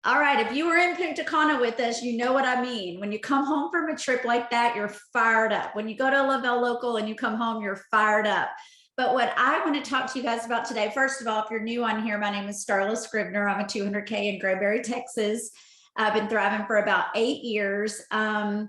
All right, if you were in Punta Cana with us, you know what I mean. When you come home from a trip like that, you're fired up. When you go to a Lavelle local and you come home, you're fired up. But what I want to talk to you guys about today, first of all, if you're new on here, my name is Starla Scribner. I'm a 200K in Grayberry, Texas. I've been thriving for about 8 years. And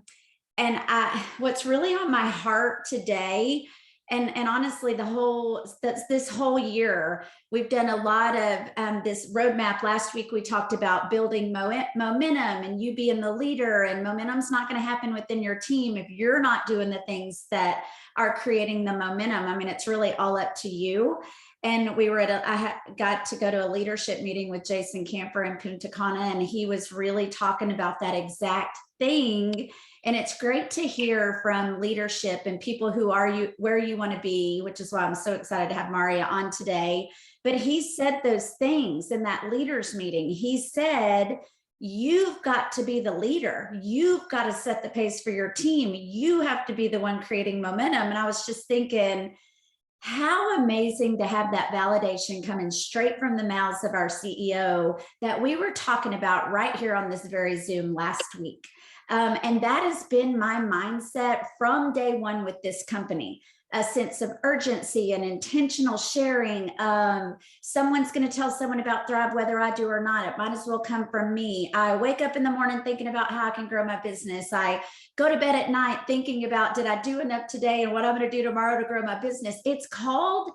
what's really on my heart today, and honestly, this whole year, we've done a lot of this roadmap. Last week, we talked about building momentum and you being the leader, and momentum's not going to happen within your team if you're not doing the things that are creating the momentum. I mean, it's really all up to you. And I got to go to a leadership meeting with Jason Camper in Punta Cana, and he was really talking about that exact thing. And it's great to hear from leadership and people who are you where you want to be, which is why I'm so excited to have Maria on today. But he said those things in that leaders meeting. He said, you've got to be the leader. You've got to set the pace for your team. You have to be the one creating momentum. And I was just thinking, how amazing to have that validation coming straight from the mouths of our CEO that we were talking about right here on this very Zoom last week. And that has been my mindset from day one with this company. A sense of urgency and intentional sharing. Someone's going to tell someone about Thrive, whether I do or not. It might as well come from me. I wake up in the morning thinking about how I can grow my business. I go to bed at night thinking about, did I do enough today and what I'm going to do tomorrow to grow my business? It's called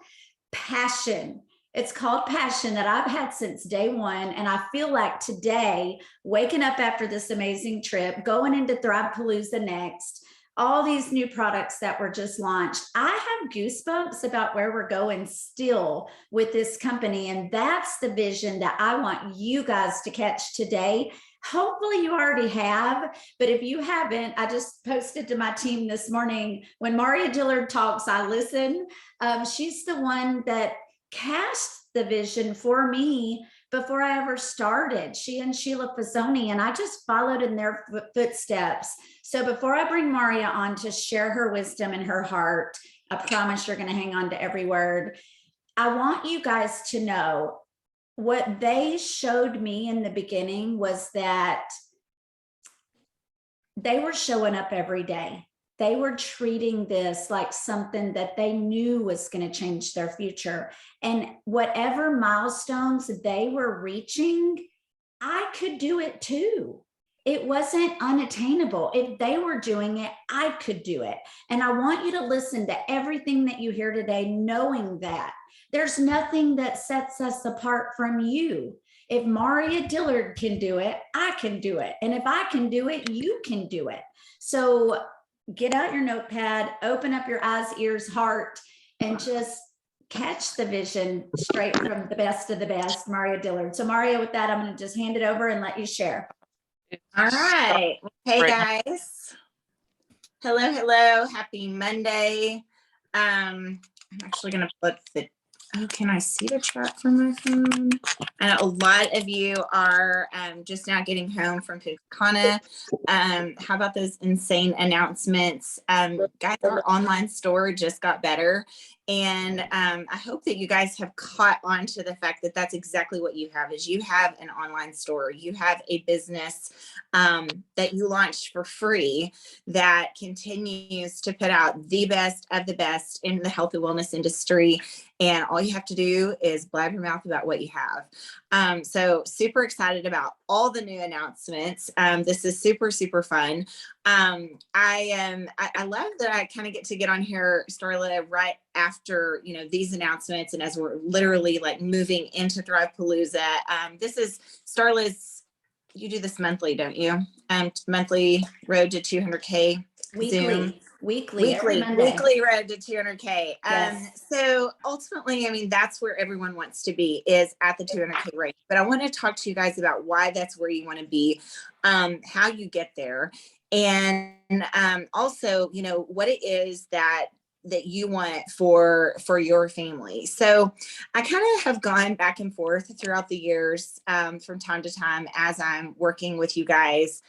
passion. It's called passion that I've had since day one. And I feel like today, waking up after this amazing trip, going into Thrivepalooza next, all these new products that were just launched, I have goosebumps about where we're going still with this company. And that's the vision that I want you guys to catch today. Hopefully you already have, but if you haven't, I just posted to my team this morning, when Maria Dillard talks, I listen. She's the one that cast the vision for me before I ever started. She and Sheila Fazzoni, and I just followed in their footsteps. So before I bring Maria on to share her wisdom and her heart, I promise you're going to hang on to every word. I want you guys to know what they showed me in the beginning was that they were showing up every day. They were treating this like something that they knew was going to change their future. And whatever milestones they were reaching, I could do it too. It wasn't unattainable. If they were doing it, I could do it. And I want you to listen to everything that you hear today, knowing that there's nothing that sets us apart from you. If Maria Dillard can do it, I can do it. And if I can do it, you can do it. So get out your notepad, open up your eyes, ears, heart, and just catch the vision straight from the best of the best, Maria Dillard. So Maria, with that, I'm going to just hand it over and let you share. All right. Hey guys. Hello. Happy Monday. I'm actually going to put can I see the chat from my phone? I know a lot of you are just now getting home from Punta Cana. How about those insane announcements? Guys, our online store just got better. And I hope that you guys have caught on to the fact that that's exactly what you have, is you have an online store. You have a business that you launched for free that continues to put out the best of the best in the health and wellness industry. And all you have to do is blab your mouth about what you have. So super excited about all the new announcements. This is super, super fun. I love that I kind of get to get on here, Starla, right after, these announcements. And as we're literally like moving into Thrivepalooza, this is Starla's, you do this monthly, don't you? Monthly road to 200K Zoom. Weekly road to 200K. Yes. So ultimately, that's where everyone wants to be, is at the 200K range. But I want to talk to you guys about why that's where you want to be, how you get there, and also, what it is that you want for your family. So I kind of have gone back and forth throughout the years, from time to time, as I'm working with you guys.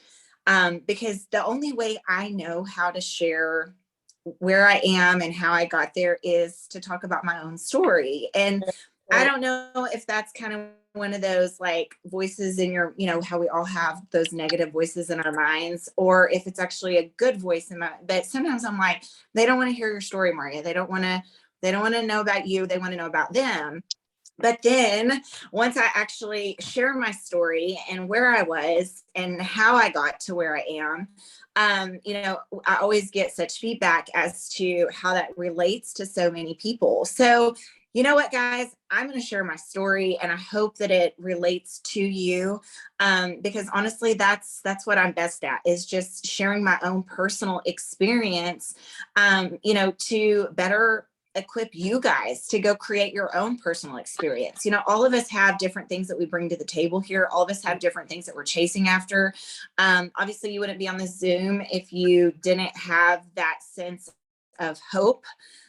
Because the only way I know how to share where I am and how I got there is to talk about my own story. And I don't know if that's kind of one of those like voices in your, how we all have those negative voices in our minds, or if it's actually a good voice in my, but sometimes I'm like, they don't want to hear your story, Maria. They don't want to know about you. They want to know about them. But then once I actually share my story and where I was and how I got to where I am, I always get such feedback as to how that relates to so many people. So, you know what, guys, I'm going to share my story and I hope that it relates to you, because honestly, that's what I'm best at, is just sharing my own personal experience, to better equip you guys to go create your own personal experience. All of us have different things that we bring to the table here. All of us have different things that we're chasing after. Obviously, you wouldn't be on this Zoom if you didn't have that sense of hope.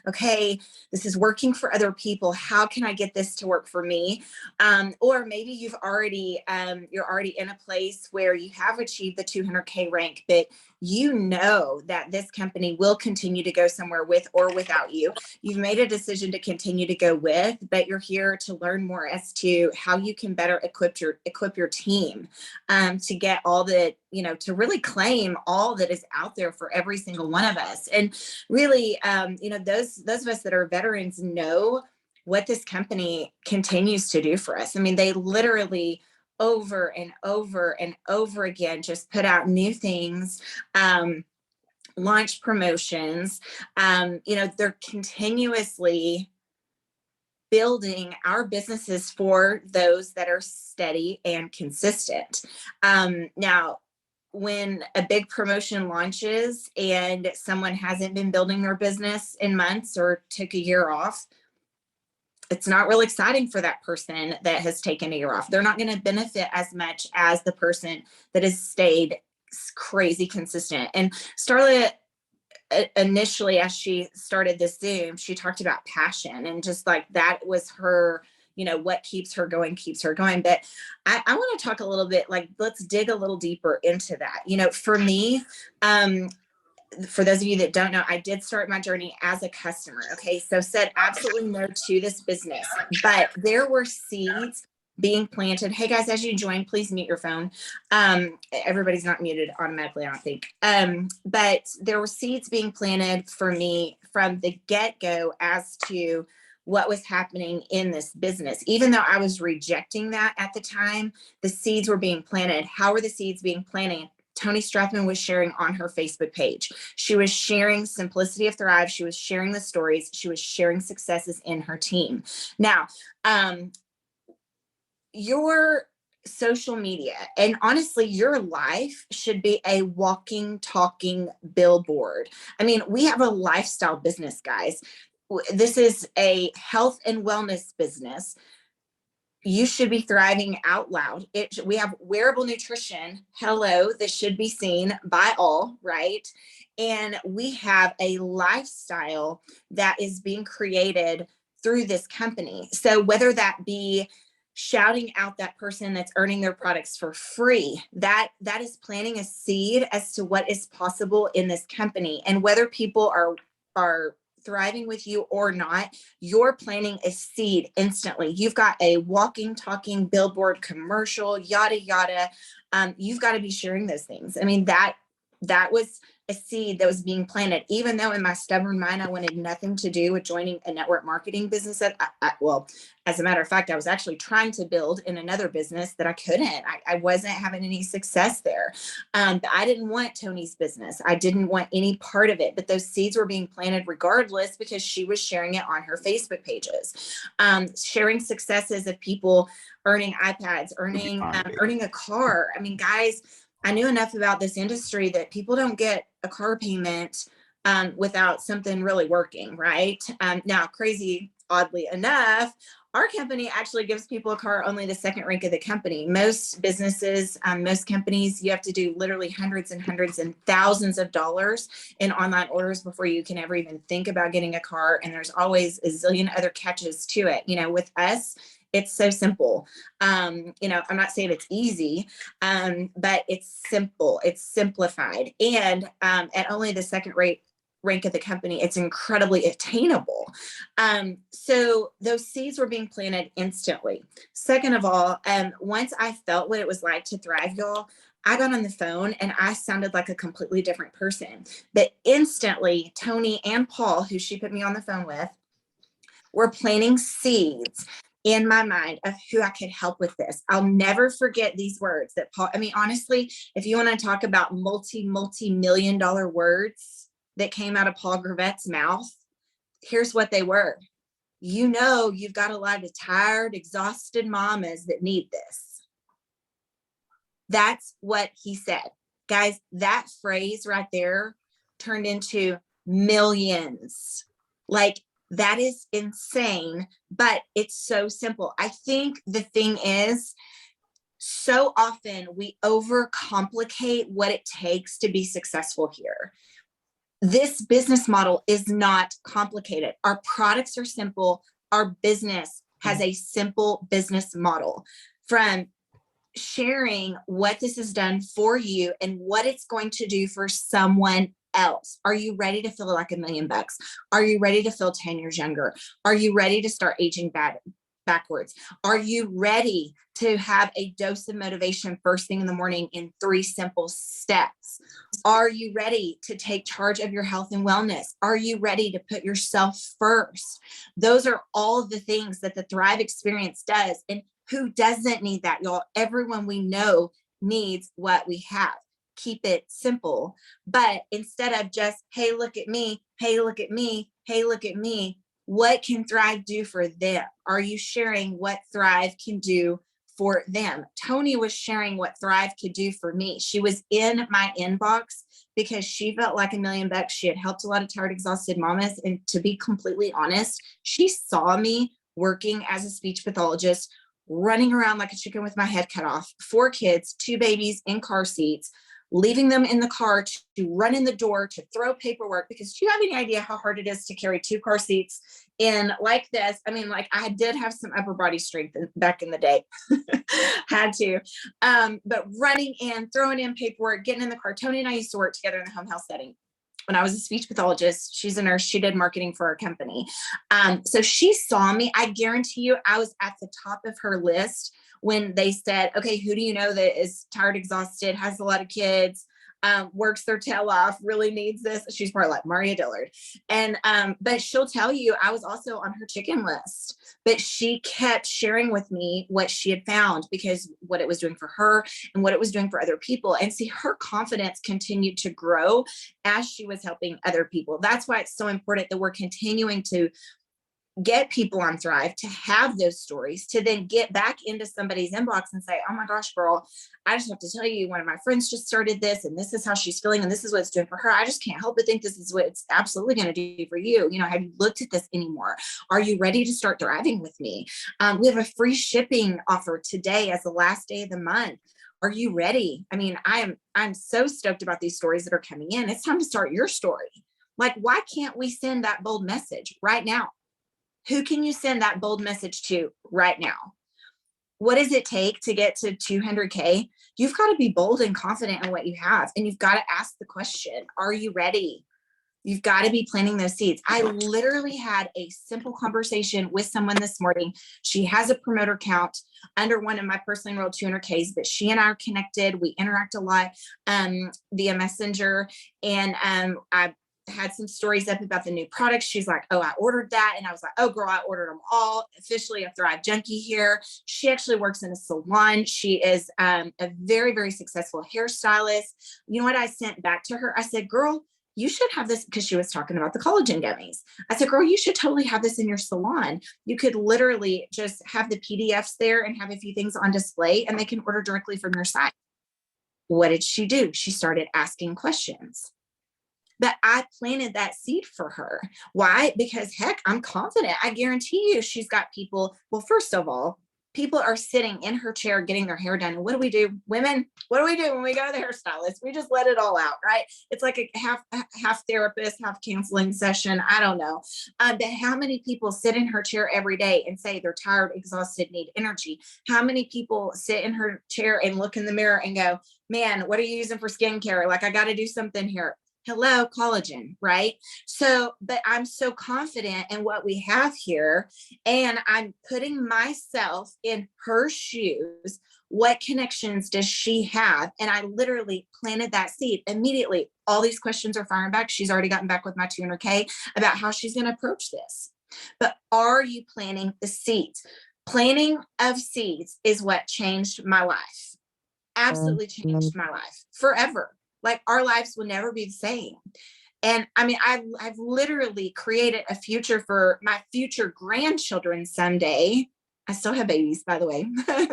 Okay, this is working for other people. How can I get this to work for me? Or maybe you're already in a place where you have achieved the 200K rank, but you know that this company will continue to go somewhere with or without you. You've made a decision to continue to go with, but you're here to learn more as to how you can better equip your team, to get all that, to really claim all that is out there for every single one of us. And really, those of us that are veterans know what this company continues to do for us. I mean, they literally over and over and over again just put out new things, launch promotions. They're continuously building our businesses for those that are steady and consistent. Now, when a big promotion launches and someone hasn't been building their business in months or took a year off, it's not real exciting for that person that has taken a year off. They're not going to benefit as much as the person that has stayed crazy consistent. And Starla, initially, as she started this Zoom, she talked about passion, and just like that was her, what keeps her going. But I want to talk a little bit, like, let's dig a little deeper into that. For me, for those of you that don't know, I did start my journey as a customer. Okay. So said absolutely no to this business, but there were seeds being planted. Hey guys, as you join, please mute your phone. Everybody's not muted automatically, I don't think. But there were seeds being planted for me from the get-go as to what was happening in this business. Even though I was rejecting that at the time, the seeds were being planted. How were the seeds being planted? Tony Strathman was sharing on her Facebook page. She was sharing Simplicity of Thrive. She was sharing the stories. She was sharing successes in her team. Now, your social media, and honestly, your life should be a walking, talking billboard. I mean, we have a lifestyle business, guys. This is a health and wellness business. You should be thriving out loud. We have wearable nutrition, hello, that should be seen by all, right? And we have a lifestyle that is being created through this company. So whether that be shouting out that person that's earning their products for free, that is planting a seed as to what is possible in this company. And whether people are thriving with you or not, you're planting a seed instantly. You've got a walking, talking billboard commercial, yada, yada. You've got to be sharing those things. I mean, that was a seed that was being planted, even though in my stubborn mind, I wanted nothing to do with joining a network marketing business. Well, as a matter of fact, I was actually trying to build in another business that I couldn't. I wasn't having any success there. But I didn't want Tony's business. I didn't want any part of it, but those seeds were being planted regardless, because she was sharing it on her Facebook pages, sharing successes of people earning iPads, earning a car. I mean, guys, I knew enough about this industry that people don't get a car payment without something really working, right? Now, crazy, oddly enough, our company actually gives people a car only the second rank of the company. Most businesses, most companies, you have to do literally hundreds and hundreds and thousands of dollars in online orders before you can ever even think about getting a car. And there's always a zillion other catches to it. With us, it's so simple. I'm not saying it's easy, but it's simple. It's simplified. And at only the second rate rank at the company, it's incredibly attainable. So those seeds were being planted instantly. Second of all, once I felt what it was like to thrive, y'all, I got on the phone and I sounded like a completely different person. But instantly, Tony and Paul, who she put me on the phone with, were planting seeds in my mind of who I could help with this. I'll never forget these words that Paul, I mean, honestly, if you want to talk about multi-million dollar words that came out of Paul Gravette's mouth, here's what they were. You know, you've got a lot of tired, exhausted mamas that need this. That's what he said. Guys, that phrase right there turned into millions. Like, that is insane, but it's so simple. I think the thing is, so often we overcomplicate what it takes to be successful here. This business model is not complicated. Our products are simple. Our business has a simple business model. From sharing what this has done for you and what it's going to do for someone else. Are you ready to feel like $1 million? Are you ready to feel 10 years younger? Are you ready to start aging backwards? Are you ready to have a dose of motivation first thing in the morning in 3 simple steps? Are you ready to take charge of your health and wellness? Are you ready to put yourself first? Those are all the things that the Thrive experience does. And who doesn't need that, y'all? Everyone we know needs what we have. Keep it simple. But instead of just, hey, look at me, hey, look at me, hey, look at me, what can Thrive do for them? Are you sharing what Thrive can do for them? Tony was sharing what Thrive could do for me. She was in my inbox because she felt like $1 million. She had helped a lot of tired, exhausted mamas. And to be completely honest, she saw me working as a speech pathologist, running around like a chicken with my head cut off, 4 kids, 2 babies in car seats, leaving them in the car to run in the door, to throw paperwork, because do you have any idea how hard it is to carry 2 car seats in like this? I mean, like, I did have some upper body strength back in the day, had to, but running in, throwing in paperwork, getting in the car. Tony and I used to work together in the home health setting. When I was a speech pathologist, she's a nurse, she did marketing for our company. So she saw me. I guarantee you, I was at the top of her list when they said, okay, who do you know that is tired, exhausted, has a lot of kids, works their tail off, really needs this? She's probably like Maria Dillard. And, but she'll tell you, I was also on her chicken list, but she kept sharing with me what she had found, because what it was doing for her and what it was doing for other people. And see, her confidence continued to grow as she was helping other people. That's why it's so important that we're continuing to get people on Thrive, to have those stories, to then get back into somebody's inbox and say, oh my gosh, girl, I just have to tell you, one of my friends just started this, and this is how she's feeling, and this is what it's doing for her. I just can't help but think this is what it's absolutely going to do for you. You know, have you looked at this anymore? Are you ready to start thriving with me? We have a free shipping offer today as the last day of the month. Are you ready? I mean, I'm so stoked about these stories that are coming in. It's time to start your story. Like, why can't we send that bold message right now? Who can you send that bold message to right now? What does it take to get to 200K? You've got to be bold and confident in what you have. And you've got to ask the question, are you ready? You've got to be planting those seeds. I literally had a simple conversation with someone this morning. She has a promoter count under one of my personally enrolled 200Ks, but she and I are connected. We interact a lot via Messenger. And I had some stories up about the new products. She's like, oh, I ordered that. And I was like, oh girl, I ordered them all. Officially a Thrive junkie here. She actually works in a salon. She is a very, very successful hairstylist. You know what I sent back to her? I said, girl, you should have this, because she was talking about the collagen gummies. I said, girl, you should totally have this in your salon. You could literally just have the PDFs there and have a few things on display, and they can order directly from your site. What did she do? She started asking questions. But I planted that seed for her. Why? Because heck, I'm confident. I guarantee you she's got people. Well, first of all, people are sitting in her chair getting their hair done. And what do? Women, what do we do when we go to the hairstylist? We just let it all out, right? It's like a half therapist, half counseling session. I don't know. But how many people sit in her chair every day and say they're tired, exhausted, need energy? How many people sit in her chair and look in the mirror and go, man, what are you using for skincare? Like, I got to do something here. Hello, collagen, right? So, but I'm so confident in what we have here, and I'm putting myself in her shoes. What connections does she have? And I literally planted that seed immediately. All these questions are firing back. She's already gotten back with my 200K about how she's going to approach this. But are you planting the seeds? Planting of seeds is what changed my life. Absolutely changed my life forever. Like our lives will never be the same. And I mean, I've literally created a future for my future grandchildren someday. I still have babies, by the way.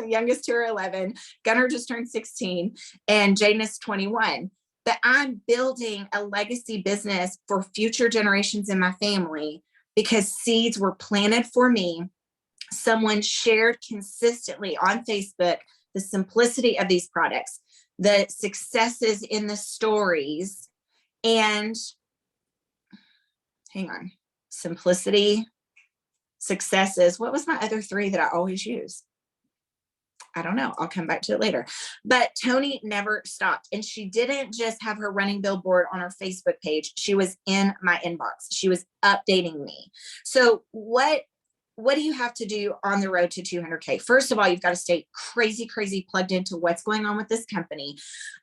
Youngest two are 11. Gunnar just turned 16 and Jaden is 21. But I'm building a legacy business for future generations in my family because seeds were planted for me. Someone shared consistently on Facebook the simplicity of these products, the successes in the stories, and hang on, simplicity, successes. What was my other three that I always use? I don't know. I'll come back to it later. But Tony never stopped. And she didn't just have her running billboard on her Facebook page. She was in my inbox. She was updating me. So what do you have to do on the road to 200K? First of all, you've got to stay crazy plugged into what's going on with this company.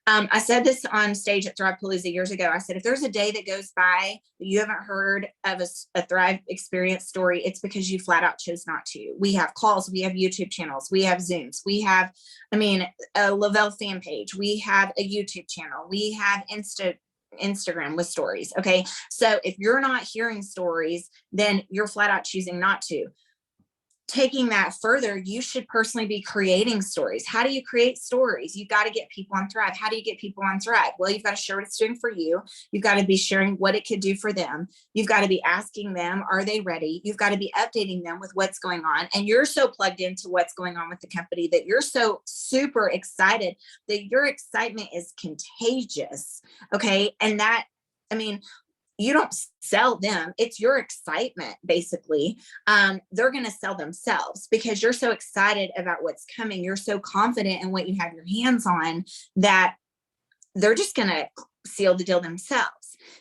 I said this on stage at Thrivepalooza years ago. I said, if there's a day that goes by that you haven't heard of a Thrive experience story, it's because you flat out chose not to. We have calls, we have YouTube channels, we have Zooms, we have, a Lavelle fan page, we have a YouTube channel, we have Instagram with stories. Okay. So if you're not hearing stories, then you're flat out choosing not to. Taking that further, you should personally be creating stories. How do you create stories? You've got to get people on Thrive. How do you get people on Thrive? Well, you've got to share what it's doing for you. You've got to be sharing what it could do for them. You've got to be asking them, are they ready? You've got to be updating them with what's going on. And you're so plugged into what's going on with the company that you're so super excited that your excitement is contagious. Okay. And that, you don't sell them. It's your excitement, basically. They're going to sell themselves because you're so excited about what's coming. You're so confident in what you have your hands on that they're just going to seal the deal themselves.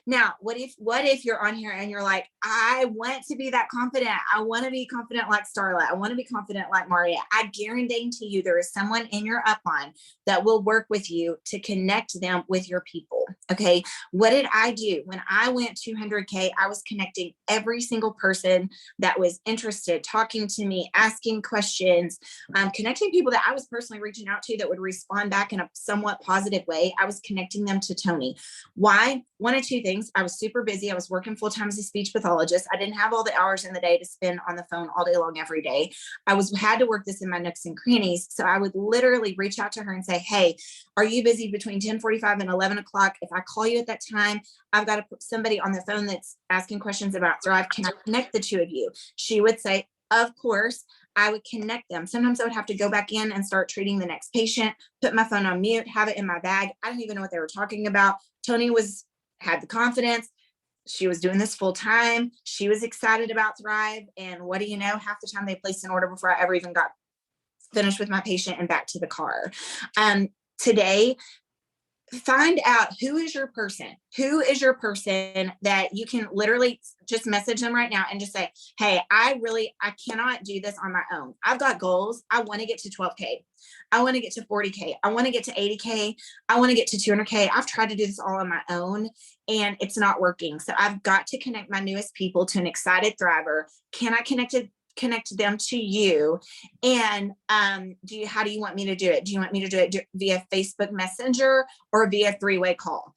Now, what if you're on here and you're like, I want to be that confident. I want to be confident like Starla. I want to be confident like Maria. I guarantee to you, there is someone in your upline that will work with you to connect them with your people. Okay. What did I do? When I went 200K, I was connecting every single person that was interested, talking to me, asking questions, connecting people that I was personally reaching out to that would respond back in a somewhat positive way. I was connecting them to Tony. Why? One of two things. I was super busy. I was working full time as a speech pathologist. I didn't have all the hours in the day to spend on the phone all day long every day. I had to work this in my nooks and crannies. So I would literally reach out to her and say, hey, are you busy between 10:45 and 11 o'clock? If I call you at that time, I've got to put somebody on the phone that's asking questions about Thrive. Can I connect the two of you? She would say, of course. I would connect them. Sometimes I would have to go back in and start treating the next patient, put my phone on mute, have it in my bag. I didn't even know what they were talking about. Tony had the confidence. She was doing this full time. She was excited about Thrive. And what do you know? Half the time they placed an order before I ever even got finished with my patient and back to the car. Today, find out who is your person that you can literally just message them right now and just say, hey, I cannot do this on my own. I've got goals. I want to get to 12K. I want to get to 40K. I want to get to 80K. I want to get to 200K. I've tried to do this all on my own and it's not working. So I've got to connect my newest people to an excited thriver. Can I connect them to you? And how do you want me to do it? Do you want me to do it via Facebook Messenger or via three-way call?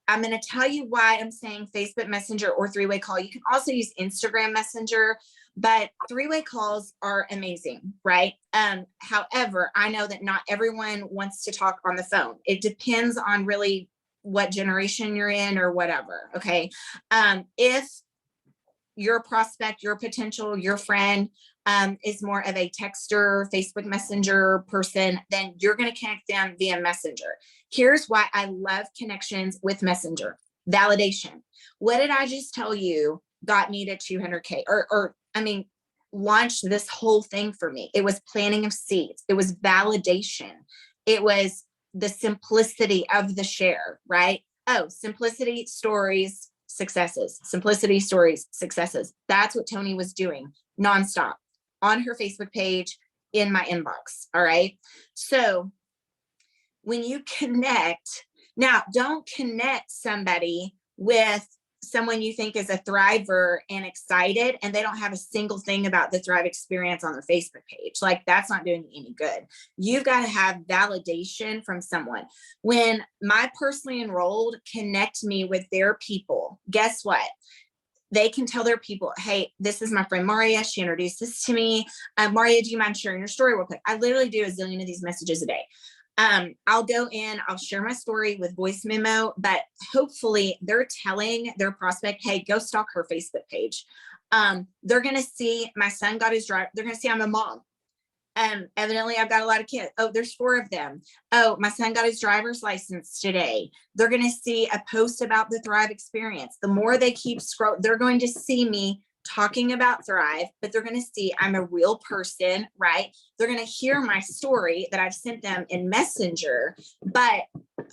I'm going to tell you why I'm saying Facebook Messenger or three-way call. You can also use Instagram Messenger, but three-way calls are amazing, right? However, I know that not everyone wants to talk on the phone. It depends on really what generation you're in or whatever. Okay. If your prospect, your potential, your friend is more of a texter, Facebook Messenger person, then you're going to connect them via Messenger. Here's why I love connections with Messenger. Validation. What did I just tell you got me to 200K launched this whole thing for me? It was planting of seeds. It was validation. It was the simplicity of the share, right? Oh, simplicity, stories, successes, simplicity, stories, successes. That's what Tony was doing nonstop on her Facebook page, in my inbox. All right. So when you connect, now don't connect somebody with someone you think is a thriver and excited, and they don't have a single thing about the Thrive experience on their Facebook page. Like, that's not doing you any good. You've got to have validation from someone. When my personally enrolled connect me with their people, guess what? They can tell their people, hey, this is my friend Maria. She introduced this to me. Maria, do you mind sharing your story real quick? I literally do a zillion of these messages a day. I'll go in, I'll share my story with voice memo, but hopefully they're telling their prospect, hey, go stalk her Facebook page. They're going to see my son got his drive. They're going to see I'm a mom. Evidently I've got a lot of kids. Oh, there's 4 of them. Oh, my son got his driver's license today. They're going to see a post about the Thrive experience. The more they keep scrolling, they're going to see me talking about Thrive, but they're going to see I'm a real person, right? They're going to hear my story that I've sent them in Messenger, but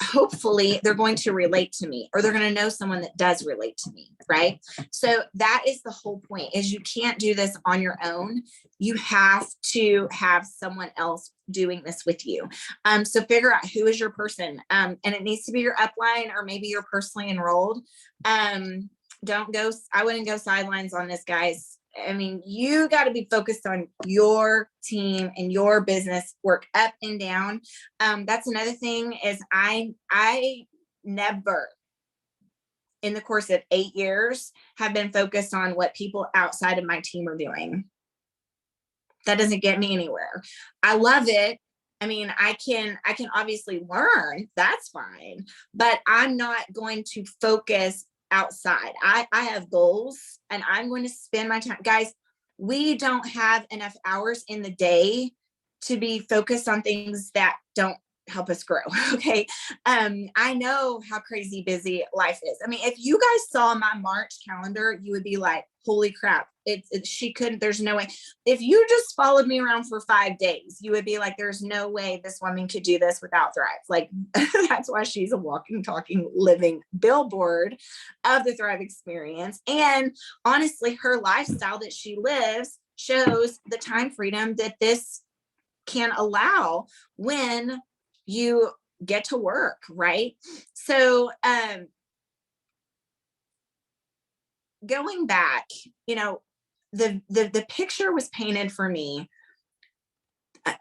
hopefully they're going to relate to me, or they're going to know someone that does relate to me, right? So that is the whole point, is you can't do this on your own. You have to have someone else doing this with you. So figure out who is your person, and it needs to be your upline, or maybe you're personally enrolled. I wouldn't go sidelines on this, guys. I mean, you got to be focused on your team and your business, work up and down. That's another thing, is I never in the course of 8 years have been focused on what people outside of my team are doing. That doesn't get me anywhere. I love it. I mean, I can obviously learn, that's fine, but I'm not going to focus outside. I have goals, and I'm going to spend my time. Guys, we don't have enough hours in the day to be focused on things that don't help us grow. Okay. I know how crazy busy life is. I mean, if you guys saw my March calendar, you would be like, holy crap. There's no way. If you just followed me around for 5 days, you would be like, there's no way this woman could do this without Thrive. Like, that's why she's a walking, talking, living billboard of the Thrive experience. And honestly, her lifestyle that she lives shows the time freedom that this can allow when you get to work, right? So going back, the picture was painted for me.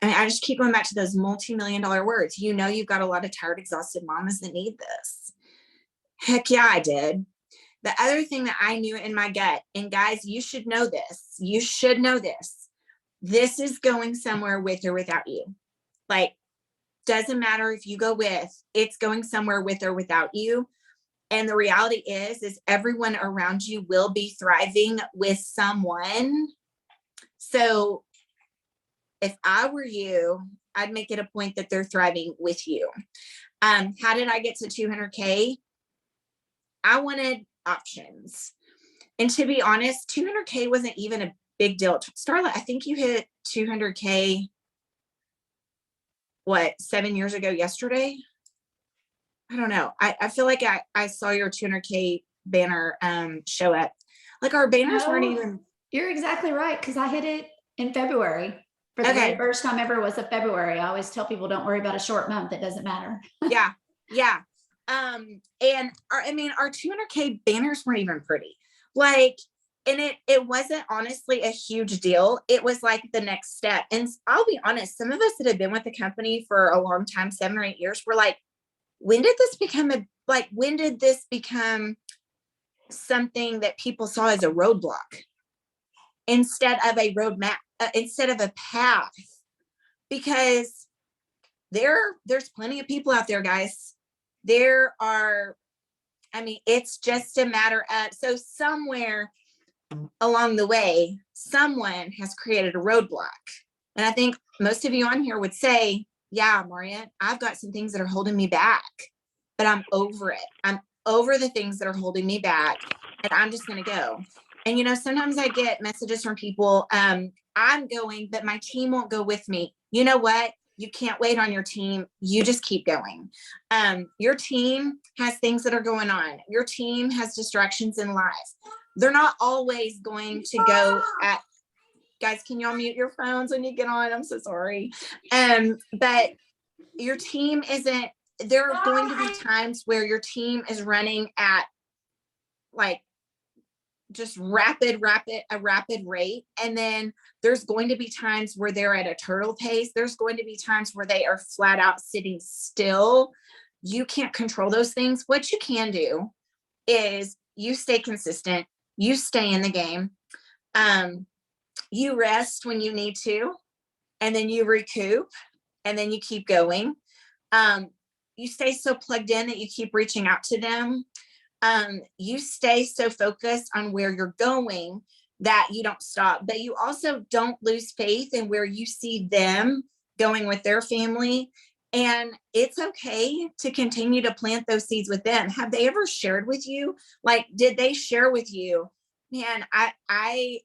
I just keep going back to those multi-million-dollar words. You've got a lot of tired, exhausted mamas that need this. Heck yeah, I did. The other thing that I knew in my gut, and guys, you should know this. You should know this. This is going somewhere with or without you. Like, doesn't matter if you go with, it's going somewhere with or without you. And the reality is everyone around you will be thriving with someone. So if I were you, I'd make it a point that they're thriving with you. How did I get to 200K? I wanted options. And to be honest, 200K wasn't even a big deal. Starla, I think you hit 200K, 7 years ago yesterday? I don't know. I feel like I saw your 200K banner show up. Like, our banners weren't even. You're exactly right, because I hit it in February. For the very first time ever was a February. I always tell people, don't worry about a short month. It doesn't matter. Yeah. And our 200K banners weren't even pretty. Like, and it wasn't honestly a huge deal. It was like the next step. And I'll be honest, some of us that have been with the company for a long time, 7 or 8 years, were like, when did this become something that people saw as a roadblock instead of a roadmap, instead of a path? Because there's plenty of people out there, guys. It's just a matter of, so somewhere along the way, someone has created a roadblock. And I think most of you on here would say, yeah, Maria, I've got some things that are holding me back, but I'm over it. I'm over the things that are holding me back, and I'm just going to go. And, sometimes I get messages from people, I'm going, but my team won't go with me. You know what? you can't wait on your team. You just keep going. Your team has things that are going on. Your team has distractions in life. They're not always going to go at, guys, can y'all mute your phones when you get on? I'm so sorry. But your team isn't, there are going to be times where your team is running at like just a rapid rate. And then there's going to be times where they're at a turtle pace. There's going to be times where they are flat out sitting still. You can't control those things. What you can do is you stay consistent, you stay in the game, you rest when you need to, and then you recoup, and then you keep going. You stay so plugged in that you keep reaching out to them. You stay so focused on where you're going that you don't stop, but you also don't lose faith in where you see them going with their family. And it's okay to continue to plant those seeds with them. Have they ever shared with you? Like, did they share with you, man, I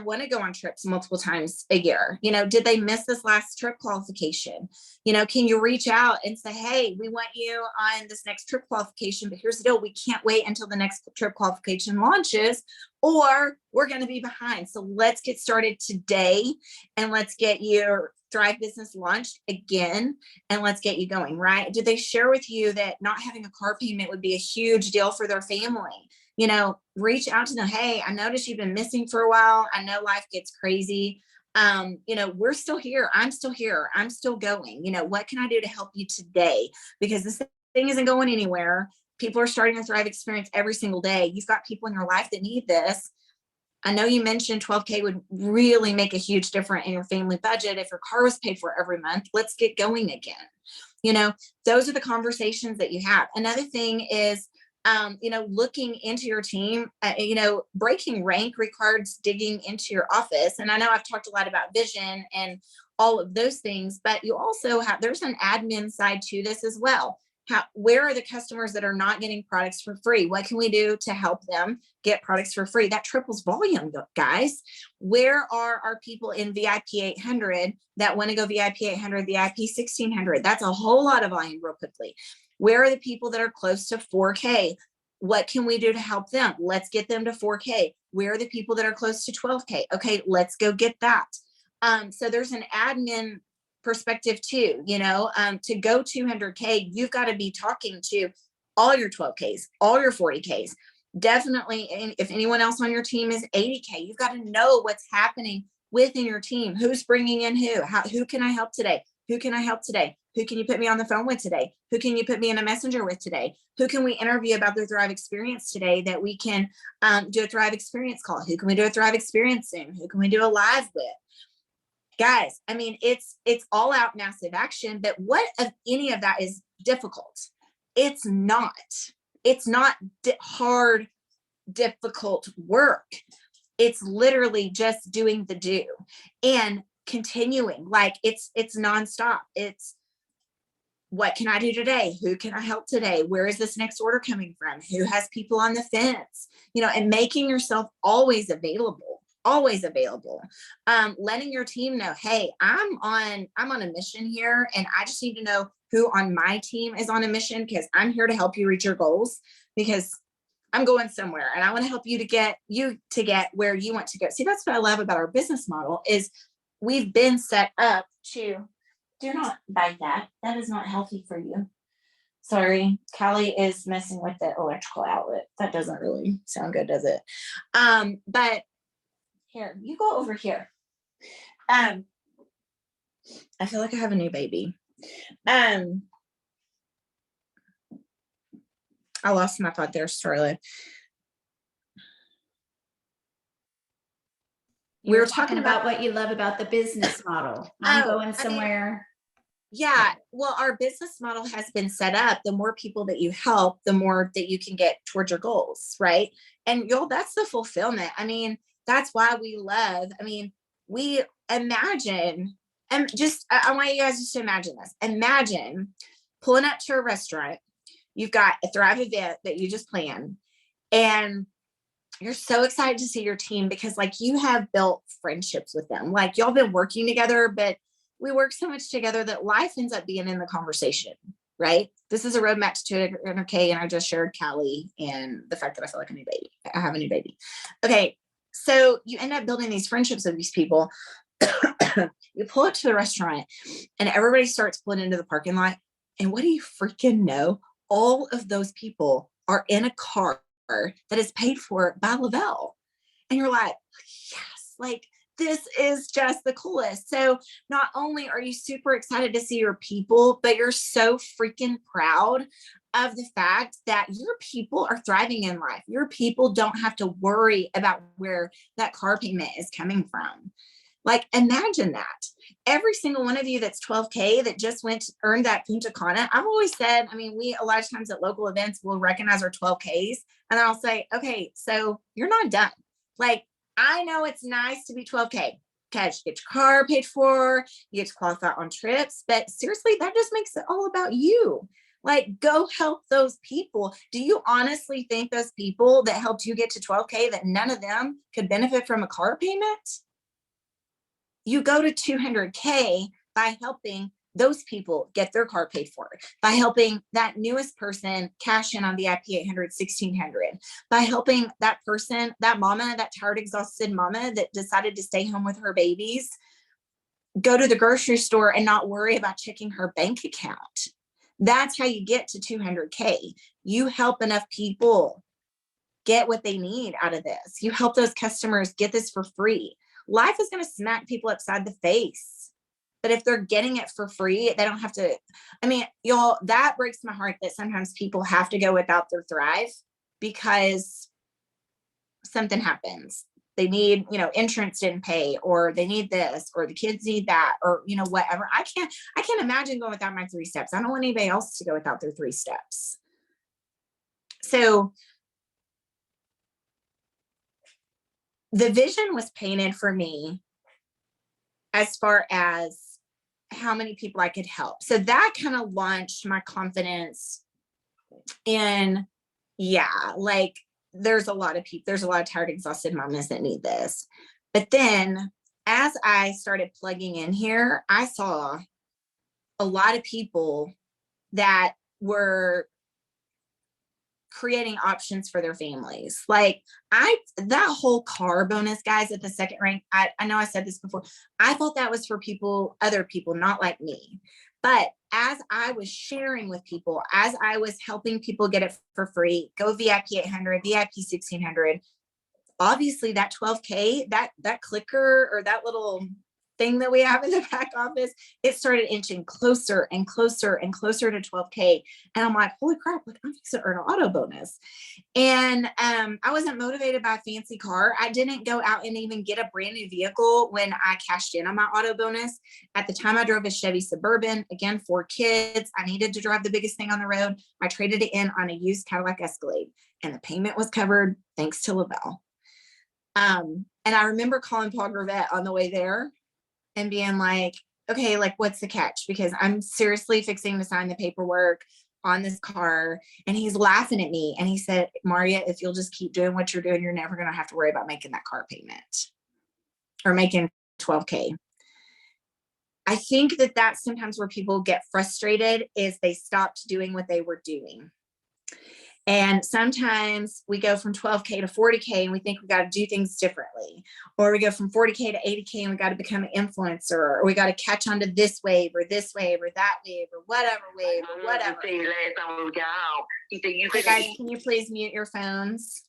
want to go on trips multiple times a year. You know, did they miss this last trip qualification? You know, can you reach out and say, hey, we want you on this next trip qualification, but here's the deal. We can't wait until the next trip qualification launches, or we're going to be behind. So let's get started today, and let's get your Thrive business launched again, and let's get you going, right? Did they share with you that not having a car payment would be a huge deal for their family? You know, reach out to them. Hey, I noticed you've been missing for a while. I know life gets crazy. You know, we're still here. I'm still here. I'm still going. You know, what can I do to help you today? Because this thing isn't going anywhere. People are starting a Thrive experience every single day. You've got people in your life that need this. I know you mentioned 12K would really make a huge difference in your family budget if your car was paid for every month. Let's get going again. You know, those are the conversations that you have. Another thing is, you know, looking into your team, you know, breaking rank requires digging into your office. And I know I've talked a lot about vision and all of those things, but you also have, there's an admin side to this as well. Where are the customers that are not getting products for free? What can we do to help them get products for free? That triples volume, guys. Where are our people in VIP 800 that want to go VIP 800, VIP 1600? That's a whole lot of volume real quickly. Where are the people that are close to 4K? What can we do to help them? Let's get them to 4K. Where are the people that are close to 12K? Okay, let's go get that. So there's an admin perspective too, you know, to go 200K, you've got to be talking to all your 12Ks, all your 40Ks. Definitely, if anyone else on your team is 80K, you've got to know what's happening within your team. Who's bringing in who? Who can I help today? Who can I help today? Who can you put me on the phone with today? Who can you put me in a messenger with today? Who can we interview about their Thrive experience today that we can do a Thrive experience call? Who can we do a Thrive experience soon? Who can we do a live with? Guys, I mean, it's all out massive action, but what if any of that is difficult? It's not hard, difficult work. It's literally just doing the do and continuing. Like it's nonstop. It's what can I do today? Who can I help today? Where is this next order coming from? Who has people on the fence? You know, and making yourself always available. Letting your team know, hey, I'm on a mission here, and I just need to know who on my team is on a mission, because I'm here to help you reach your goals, because I'm going somewhere and I want to help you to get where you want to go. See, that's what I love about our business model is we've been set up to do not bite that. That is not healthy for you. Sorry, Callie is messing with the electrical outlet. That doesn't really sound good, does it? But here, you go over here. I feel like I have a new baby. I lost my thought there, Starla. We were talking about what you love about the business model. I'm going somewhere. Yeah, well, our business model has been set up. The more people that you help, the more that you can get towards your goals, right? And that's the fulfillment. I mean, that's why we imagine, and just, I want you guys just to imagine this. Imagine pulling up to a restaurant. You've got a Thrive event that you just planned, and you're so excited to see your team because like you have built friendships with them. Like y'all been working together, but we work so much together that life ends up being in the conversation, right? This is a roadmap to 200K, and I just shared Callie and the fact that I feel like I have a new baby. Okay, so you end up building these friendships with these people. You pull up to the restaurant and everybody starts pulling into the parking lot. And what do you freaking know? All of those people are in a car that is paid for by Lavelle. And you're like, yes, like this is just the coolest. So not only are you super excited to see your people, but you're so freaking proud of the fact that your people are thriving in life. Your people don't have to worry about where that car payment is coming from. Like, imagine that. Every single one of you that's 12K that just earned that Punta Cana. I've always said, I mean, we a lot of times at local events will recognize our 12Ks, and then I'll say, okay, so you're not done. Like, I know it's nice to be 12K because you get your car paid for, you get to qualify on trips, but seriously, that just makes it all about you. Like, go help those people. Do you honestly think those people that helped you get to 12K, that none of them could benefit from a car payment? You go to 200K by helping those people get their car paid for, by helping that newest person cash in on VIP 800, 1600, by helping that person, that mama, that tired, exhausted mama that decided to stay home with her babies, go to the grocery store and not worry about checking her bank account. That's how you get to 200K. You help enough people get what they need out of this. You help those customers get this for free. Life is going to smack people upside the face. But if they're getting it for free, they don't have to. I mean, y'all, that breaks my heart that sometimes people have to go without their Thrive because something happens. They need, insurance didn't pay, or they need this, or the kids need that, or, whatever. I can't imagine going without my 3 steps. I don't want anybody else to go without their 3 steps. So the vision was painted for me as far as how many people I could help. So that kind of launched my confidence in, like there's a lot of people, there's a lot of tired, exhausted mamas that need this. But then as I started plugging in here, I saw a lot of people that were creating options for their families. Like that whole car bonus, guys, at the second rank, I know I said this before, I thought that was for other people, not like me. But as I was sharing with people, as I was helping people get it for free, go VIP 800, VIP 1600, obviously that 12K, that clicker or that little thing that we have in the back office, it started inching closer and closer and closer to 12K. And I'm like, holy crap, like I'm going to earn an auto bonus. And I wasn't motivated by a fancy car. I didn't go out and even get a brand new vehicle when I cashed in on my auto bonus. At the time I drove a Chevy Suburban, again, 4 kids. I needed to drive the biggest thing on the road. I traded it in on a used Cadillac Escalade, and the payment was covered thanks to Lavelle. And I remember calling Paul Gravette on the way there and being like, okay, like what's the catch? Because I'm seriously fixing to sign the paperwork on this car. And he's laughing at me. And he said, Maria, if you'll just keep doing what you're doing, you're never going to have to worry about making that car payment or making 12K. I think that that's sometimes where people get frustrated is they stopped doing what they were doing. And sometimes we go from 12K to 40K and we think we got to do things differently, or we go from 40K to 80K and we got to become an influencer, or we got to catch on to this wave or that wave or whatever wave or whatever. Hey guys, can you please mute your phones?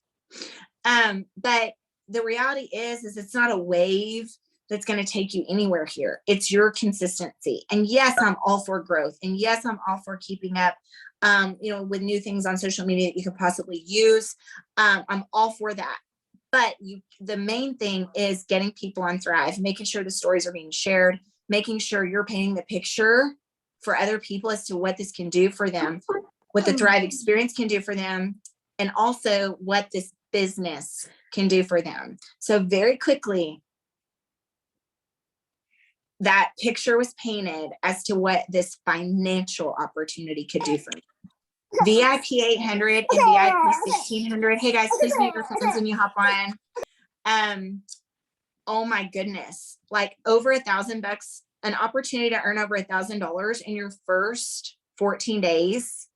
But the reality is it's not a wave that's going to take you anywhere here. It's your consistency. And yes, I'm all for growth. And yes, I'm all for keeping up with new things on social media that you could possibly use. I'm all for that. But the main thing is getting people on Thrive, making sure the stories are being shared, making sure you're painting the picture for other people as to what this can do for them, what the Thrive experience can do for them, and also what this business can do for them. So very quickly, that picture was painted as to what this financial opportunity could do for me. VIP 800 and VIP 1600. Hey guys, please mute your phones when you hop on. Oh my goodness, like over $1,000 an opportunity to earn over $1,000 in your first 14 days.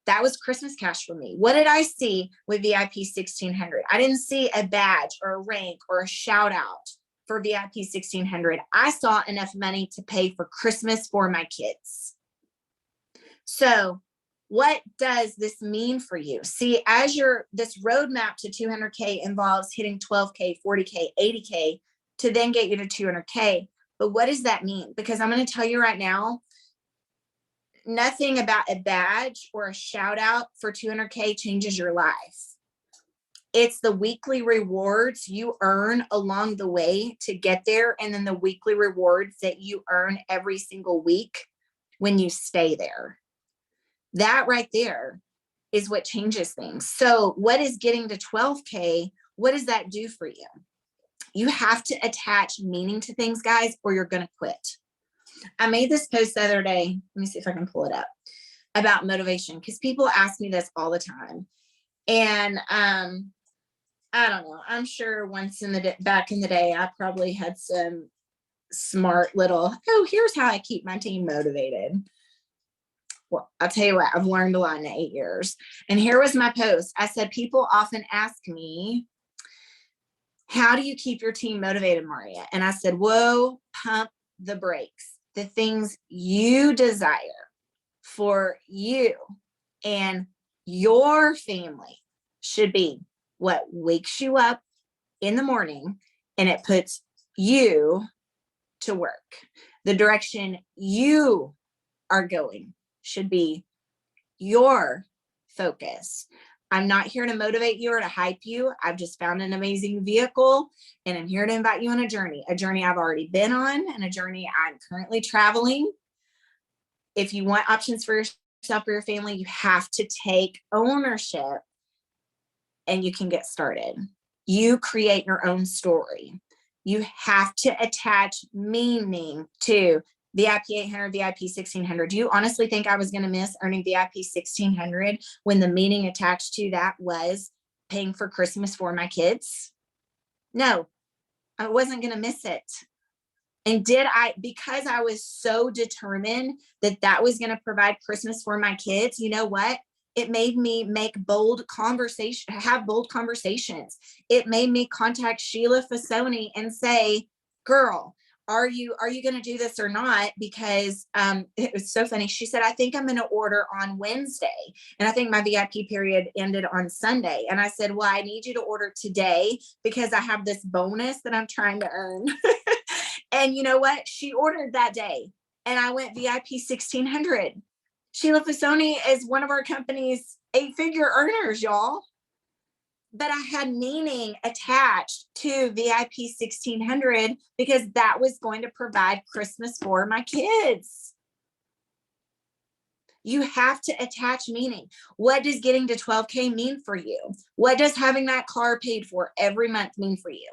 That was Christmas cash for me. What did I see with VIP 1600? I didn't see a badge or a rank or a shout out for VIP 1600. I saw enough money to pay for Christmas for my kids. So what does this mean for you? See, as this roadmap to 200K involves hitting 12K, 40K, 80K to then get you to 200K. But what does that mean? Because I'm going to tell you right now, nothing about a badge or a shout out for 200K changes your life. It's the weekly rewards you earn along the way to get there, and then the weekly rewards that you earn every single week when you stay there. That right there is what changes things. So what is getting to 12K? What does that do for you? You have to attach meaning to things, guys, or you're going to quit. I made this post the other day. Let me see if I can pull it up about motivation, because people ask me this all the time. And I don't know. I'm sure once back in the day, I probably had some smart little, oh, here's how I keep my team motivated. Well, I'll tell you what, I've learned a lot in 8 years. And here was my post. I said, people often ask me, how do you keep your team motivated, Maria? And I said, whoa, pump the brakes. The things you desire for you and your family should be what wakes you up in the morning and it puts you to work. The direction you are going should be your focus. I'm not here to motivate you or to hype you. I've just found an amazing vehicle and I'm here to invite you on a journey I've already been on and a journey I'm currently traveling. If you want options for yourself or your family, you have to take ownership and you can get started. You create your own story. You have to attach meaning to VIP 800, VIP 1600. Do you honestly think I was going to miss earning VIP 1600 when the meaning attached to that was paying for Christmas for my kids? No, I wasn't going to miss it. And because I was so determined that that was going to provide Christmas for my kids, you know what? It made me have bold conversations. It made me contact Sheila Fasoni and say, girl, are you going to do this or not? Because it was so funny. She said, I think I'm going to order on Wednesday. And I think my VIP period ended on Sunday. And I said, well, I need you to order today because I have this bonus that I'm trying to earn. And you know what? She ordered that day and I went VIP 1600. Sheila Fasoni is one of our company's 8-figure earners, y'all. But I had meaning attached to VIP 1600 because that was going to provide Christmas for my kids. You have to attach meaning. What does getting to 12K mean for you? What does having that car paid for every month mean for you?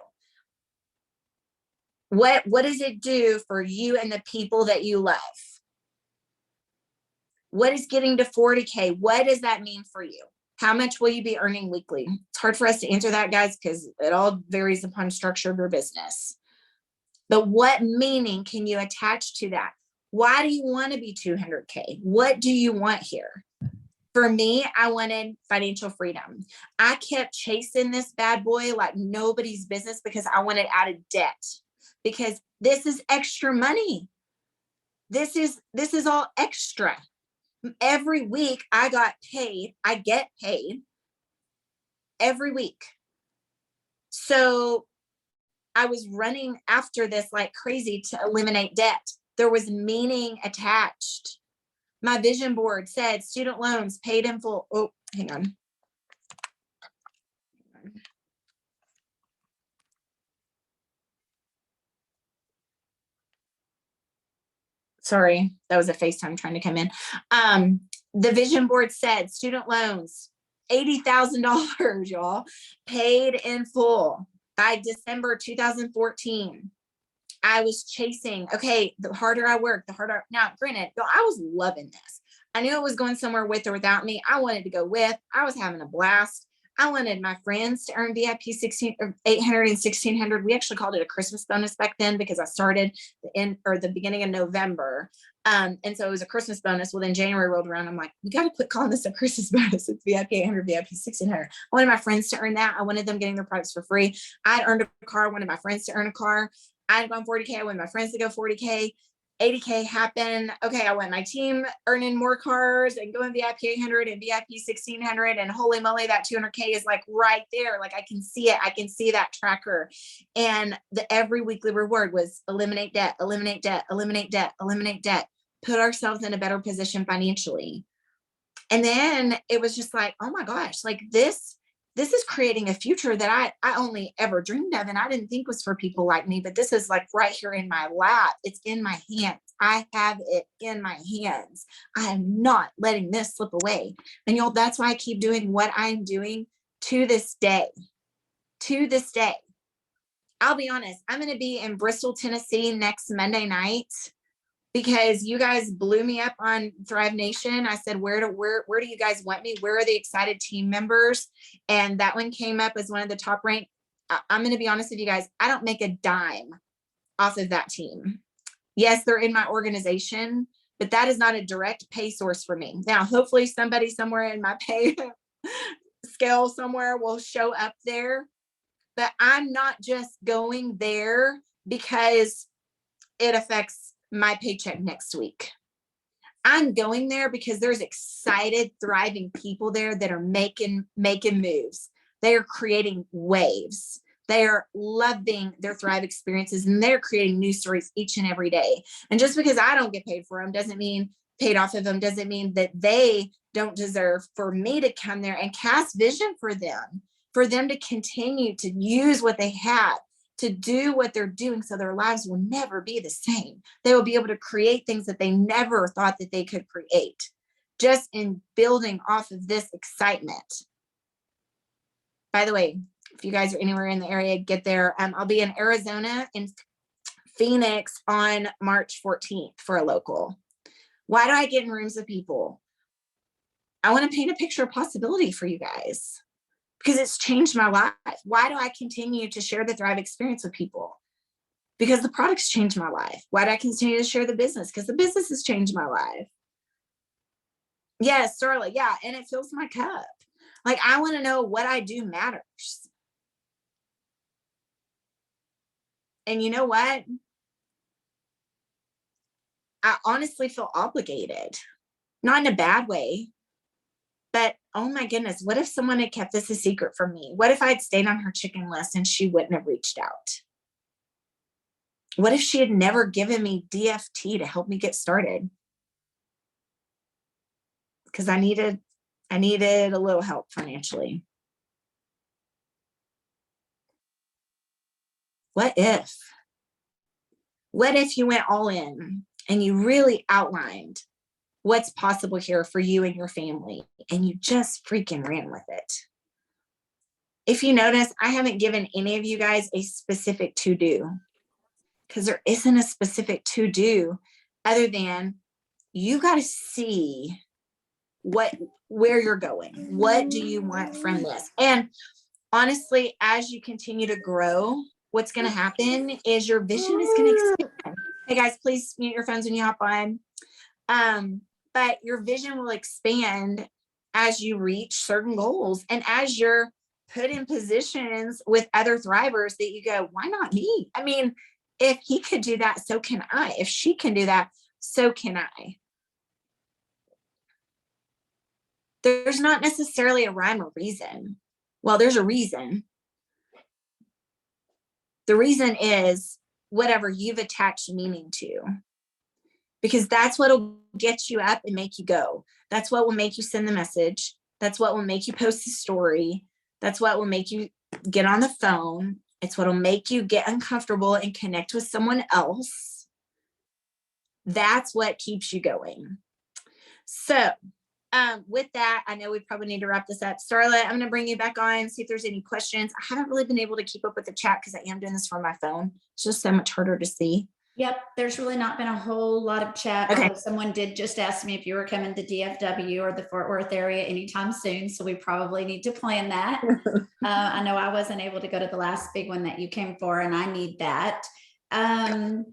What does it do for you and the people that you love? What is getting to 40K? What does that mean for you? How much will you be earning weekly? It's hard for us to answer that, guys, because it all varies upon structure of your business. But what meaning can you attach to that? Why do you want to be 200K? What do you want here? For me, I wanted financial freedom. I kept chasing this bad boy like nobody's business because I wanted out of debt. Because this is extra money. This is all extra. Every week I get paid every week. So I was running after this like crazy to eliminate debt. There was meaning attached. My vision board said student loans paid in full. Oh, hang on. Sorry, that was a FaceTime trying to come in. The vision board said student loans, $80,000, y'all, paid in full by December 2014. I was chasing, okay, the harder I work, the harder. Now, granted, I was loving this. I knew it was going somewhere with or without me. I wanted to go with. I was having a blast. I wanted my friends to earn VIP 800 and 1600. We actually called it a Christmas bonus back then because I started the beginning of November. And so it was a Christmas bonus. Well, then January rolled around. I'm like, we got to quit calling this a Christmas bonus. It's VIP 800, VIP 1600. I wanted my friends to earn that. I wanted them getting their products for free. I'd earned a car. I wanted my friends to earn a car. I'd gone 40K. I wanted my friends to go 40K. 80K happened. Okay, I want my team earning more cars and going VIP 800 and VIP 1600. And holy moly, that 200K is like right there. Like I can see it. I can see that tracker. And the every weekly reward was eliminate debt, eliminate debt, eliminate debt, eliminate debt, put ourselves in a better position financially. And then it was just like, oh my gosh, like this is creating a future that I only ever dreamed of. And I didn't think was for people like me, but this is like right here in my lap. It's in my hands. I have it in my hands. I am not letting this slip away. And y'all, that's why I keep doing what I'm doing to this day. To this day. I'll be honest, I'm going to be in Bristol, Tennessee next Monday night, because you guys blew me up on Thrive Nation. I said, where do you guys want me? Where are the excited team members? And that one came up as one of the top ranked. I'm going to be honest with you guys. I don't make a dime off of that team. Yes, they're in my organization, but that is not a direct pay source for me. Now, hopefully somebody somewhere in my pay scale somewhere will show up there, but I'm not just going there because it affects my paycheck next week. I'm going there because there's excited, thriving people there that are making moves. They are creating waves. They are loving their Thrive experiences, and they're creating new stories each and every day. And just because I don't get paid for them doesn't mean paid off of them, doesn't mean that they don't deserve for me to come there and cast vision for them to continue to use what they have, to do what they're doing, so their lives will never be the same. They will be able to create things that they never thought that they could create, just in building off of this excitement. By the way, if you guys are anywhere in the area, get there. I'll be in Arizona, in Phoenix on March 14th for a local. Why do I get in rooms with people? I want to paint a picture of possibility for you guys, because it's changed my life. Why do I continue to share the Thrive experience with people? Because the products changed my life. Why do I continue to share the business? Because the business has changed my life. Yes, Starla, yeah, and it fills my cup. Like, I want to know what I do matters. And you know what? I honestly feel obligated, not in a bad way, but oh my goodness, what if someone had kept this a secret from me? What if I'd stayed on her chicken list and she wouldn't have reached out? What if she had never given me DFT to help me get started? Because I needed a little help financially. What if you went all in and you really outlined what's possible here for you and your family, and you just freaking ran with it? If you notice, I haven't given any of you guys a specific to-do, because there isn't a specific to-do other than you got to see where you're going. What do you want from this? And honestly, as you continue to grow, what's going to happen is your vision is going to expand. Hey guys, please mute your phones when you hop on. But your vision will expand as you reach certain goals, and as you're put in positions with other thrivers that you go, why not me? I mean, if he could do that, so can I. If she can do that, so can I. There's not necessarily a rhyme or reason. Well, there's a reason. The reason is whatever you've attached meaning to, because that's what will get you up and make you go. That's what will make you send the message. That's what will make you post the story. That's what will make you get on the phone. It's what will make you get uncomfortable and connect with someone else. That's what keeps you going. So with that, I know we probably need to wrap this up. Starla, I'm going to bring you back on, see if there's any questions. I haven't really been able to keep up with the chat because I am doing this from my phone. It's just so much harder to see. Yep, there's really not been a whole lot of chat. Okay. Although someone did just ask me if you were coming to DFW or the Fort Worth area anytime soon. So we probably need to plan that. I know I wasn't able to go to the last big one that you came for, and I need that. Um,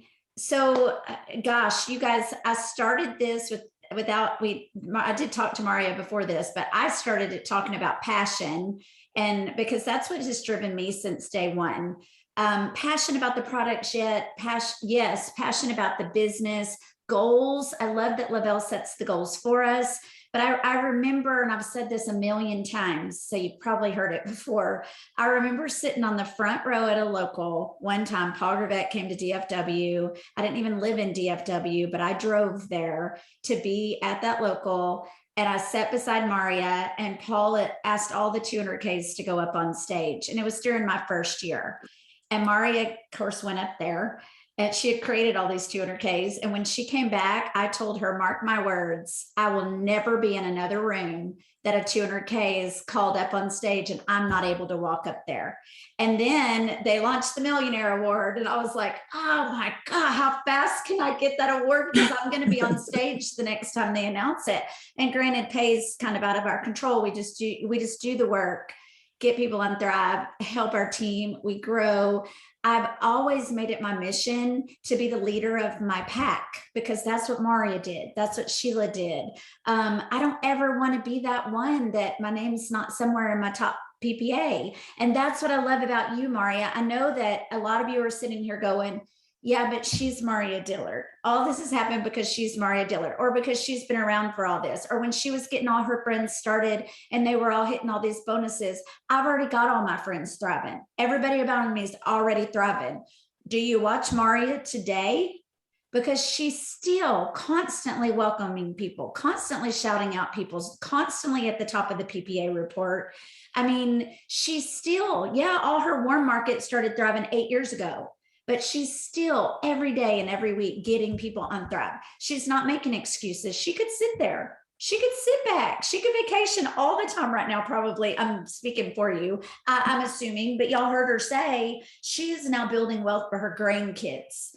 gosh, you guys, I started this I did talk to Mario before this, but I started it talking about passion, and because that's what has driven me since day one. Passion about the products yet, yes, passion about the business goals. I love that Lavelle sets the goals for us. But I remember, and I've said this a million times, so you've probably heard it before. I remember sitting on the front row at a local one time. Paul Gravett came to DFW. I didn't even live in DFW, but I drove there to be at that local. And I sat beside Maria, and Paul had asked all the 200Ks to go up on stage. And it was during my first year. And Maria, of course, went up there, and she had created all these 200Ks. And when she came back, I told her, mark my words, I will never be in another room that a 200K is called up on stage and I'm not able to walk up there. And then they launched the Millionaire Award. And I was like, oh my God, how fast can I get that award? Because I'm going to be on stage the next time they announce it. And granted, pay is kind of out of our control. We just do the work, get people on Thrive, help our team, we grow. I've always made it my mission to be the leader of my pack, because that's what Maria did. That's what Sheila did. I don't ever want to be that one that my name's not somewhere in my top PPA. And that's what I love about you, Maria. I know that a lot of you are sitting here going, yeah, but she's Maria Dillard. All this has happened because she's Maria Dillard, or because she's been around for all this, or when she was getting all her friends started and they were all hitting all these bonuses. I've already got all my friends thriving. Everybody around me is already thriving. Do you watch Maria today? Because she's still constantly welcoming people, constantly shouting out people, constantly at the top of the PPA report. I mean, she's still, yeah, all her warm market started thriving 8 years ago. But she's still every day and every week getting people on Thrive. She's not making excuses. She could sit there. She could sit back. She could vacation all the time right now, probably. I'm speaking for you, I'm assuming, but y'all heard her say she is now building wealth for her grandkids.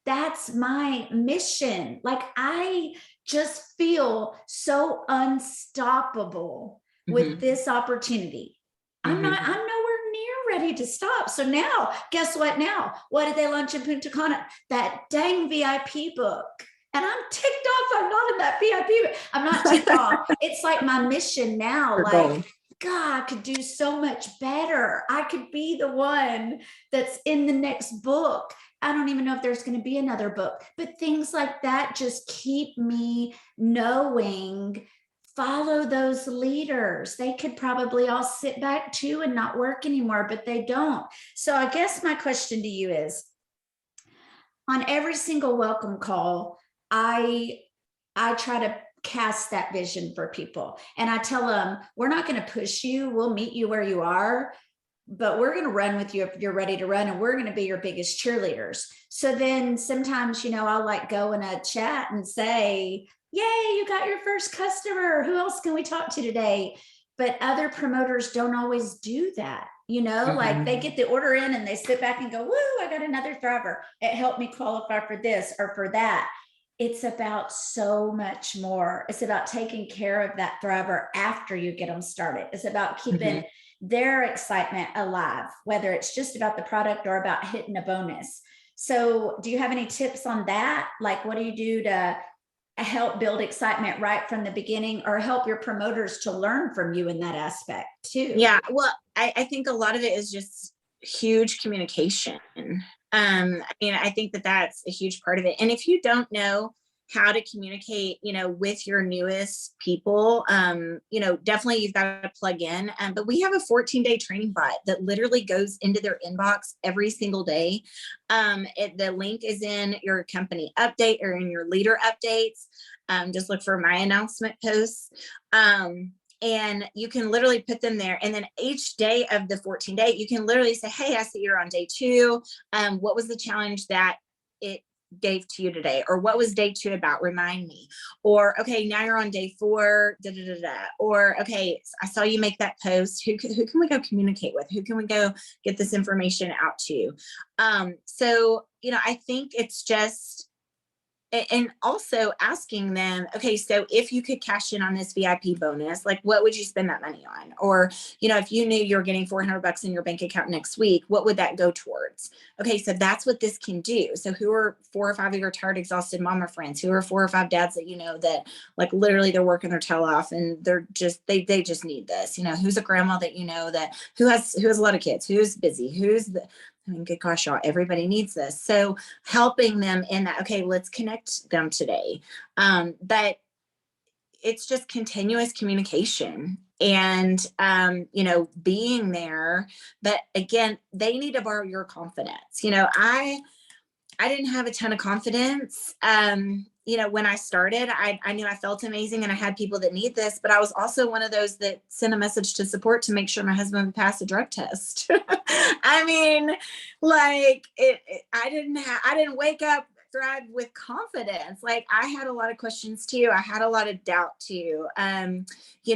That's my mission. Like, I just feel so unstoppable with this opportunity. I'm nowhere near ready to stop. So now, guess what now? What did they launch in Punta Cana? That dang VIP book. And I'm ticked off. I'm not in that VIP. I'm not ticked off. It's like my mission now. Like, God, I could do so much better. I could be the one that's in the next book. I don't even know if there's going to be another book, but things like that just keep me knowing, follow those leaders. They could probably all sit back too and not work anymore, but they don't. So I guess my question to you is, on every single welcome call, I try to cast that vision for people. And I tell them, we're not going to push you. We'll meet you where you are, but we're going to run with you if you're ready to run, and we're going to be your biggest cheerleaders. So then sometimes, I'll like go in a chat and say, yay, you got your first customer. Who else can we talk to today? But other promoters don't always do that. Like they get the order in and they sit back and go, woo, I got another Thriver. It helped me qualify for this or for that. It's about so much more. It's about taking care of that Thriver after you get them started. It's about keeping their excitement alive, whether it's just about the product or about hitting a bonus. So do you have any tips on that? Like, what do you do to help build excitement right from the beginning, or help your promoters to learn from you in that aspect too? Yeah, well, I think a lot of it is just huge communication. I think that that's a huge part of it. And if you don't know how to communicate, with your newest people, definitely you've got to plug in. But we have a 14-day training bot that literally goes into their inbox every single day. The link is in your company update or in your leader updates. Just look for my announcement posts. And you can literally put them there. And then each day of the 14-day, you can literally say, hey, I see you're on day 2. What was the challenge that it gave to you today? Or what was day 2 about? Remind me. Or, okay, now you're on day 4, da, da, da, da. Or, okay, I saw you make that post. Who can we go communicate with? Who can we go get this information out to? So, I think it's just, and also asking them, okay, so if you could cash in on this VIP bonus, like what would you spend that money on? Or, if you knew you're getting $400 in your bank account next week, what would that go towards? Okay, so that's what this can do. So who are 4 or 5 of your tired, exhausted mama friends? Who are 4 or 5 dads that that like literally they're working their tail off and they're just they just need this? Who's a grandma that that who has a lot of kids, who's busy, good gosh, y'all, everybody needs this. So helping them in that, okay, let's connect them today. But it's just continuous communication and, being there. But again, they need to borrow your confidence. I didn't have a ton of confidence. When I started, I knew I felt amazing and I had people that need this, but I was also one of those that sent a message to support to make sure my husband would pass a drug test. I mean, like I didn't wake up thrive with confidence. Like I had a lot of questions too. I had a lot of doubt too. I am who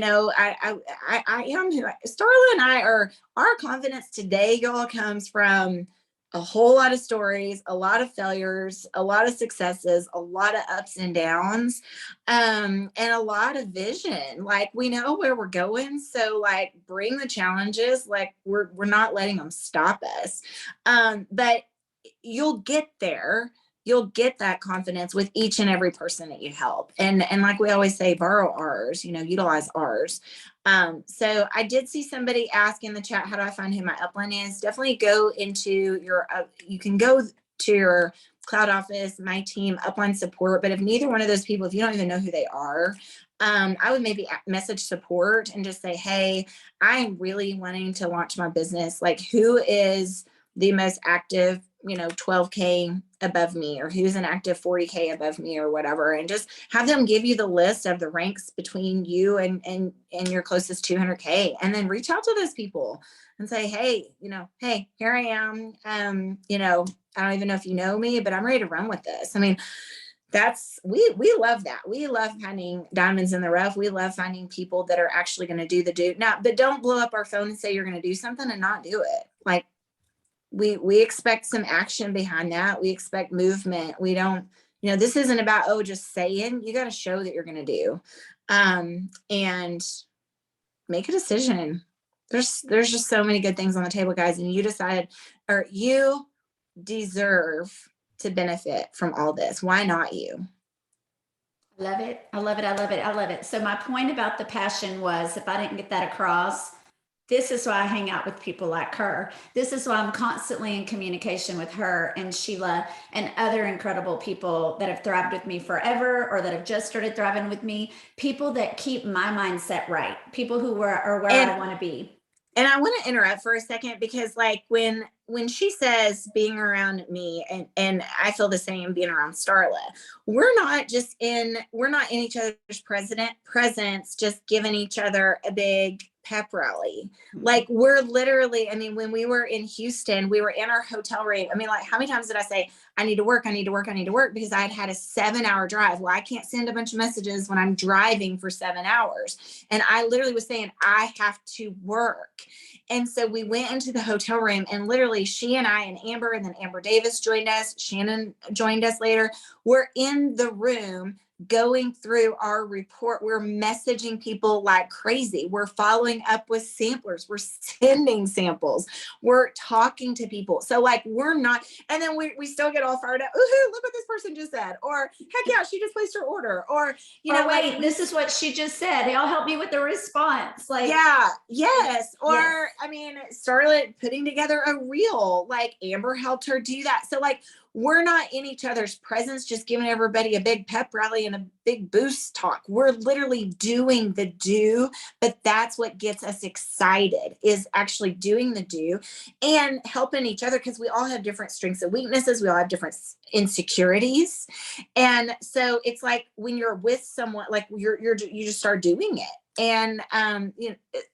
Starla and I are. Our confidence today, y'all, comes from a whole lot of stories, a lot of failures, a lot of successes, a lot of ups and downs, and a lot of vision. Like we know where we're going. So like bring the challenges, like we're not letting them stop us. But you'll get there. You'll get that confidence with each and every person that you help. And like we always say, borrow ours, utilize ours. So I did see somebody ask in the chat, how do I find who my upline is? Definitely go into your, you can go to your cloud office, my team, upline support. But if neither one of those people, if you don't even know who they are, I would maybe message support and just say, hey, I'm really wanting to launch my business. Like who is the most active, 12K above me, or who's an active 40K above me or whatever, and just have them give you the list of the ranks between you and your closest 200K, and then reach out to those people and say, hey, hey, here I am. I don't even know if you know me, but I'm ready to run with this. I mean, we love that. We love finding diamonds in the rough. We love finding people that are actually going to do now, but don't blow up our phone and say you're going to do something and not do it. Like we expect some action behind that. We expect movement. We don't, this isn't about, just saying. You got to show that you're going to do, and make a decision. There's just so many good things on the table, guys. And you deserve to benefit from all this. Why not you? I love it. I love it. I love it. I love it. So my point about the passion was, if I didn't get that across, this is why I hang out with people like her. This is why I'm constantly in communication with her and Sheila and other incredible people that have thrived with me forever, or that have just started thriving with me. People that keep my mindset right. People who are where I want to be. And I want to interrupt for a second, because like when she says being around me, and I feel the same being around Starla, we're not in each other's presence, just giving each other a big pep rally. Like we're literally, I mean, when we were in Houston, we were in our hotel room. I mean, like how many times did I say, I need to work, because I had a 7-hour drive. Well, I can't send a bunch of messages when I'm driving for 7 hours. And I literally was saying, I have to work. And so we went into the hotel room, and literally she and I and Amber, and then Amber Davis joined us. Shannon joined us later. We're in the room going through our report. We're messaging people like crazy. We're following up with samplers. We're sending samples. We're talking to people. So like we're not, and then we still get all fired up. Ooh, look what this person just said. Or heck yeah, she just placed her order. Or, wait, this is what she just said. Y'all help me with the response. Like, yeah, yes. Or, yes. I mean, Starlet putting together a reel, like Amber helped her do that. So like, we're not in each other's presence, just giving everybody a big pep rally and a big boost talk. We're literally doing the do, but that's what gets us excited, is actually doing the do and helping each other, because we all have different strengths and weaknesses. We all have different insecurities. And so it's like when you're with someone, like you just start doing it. And,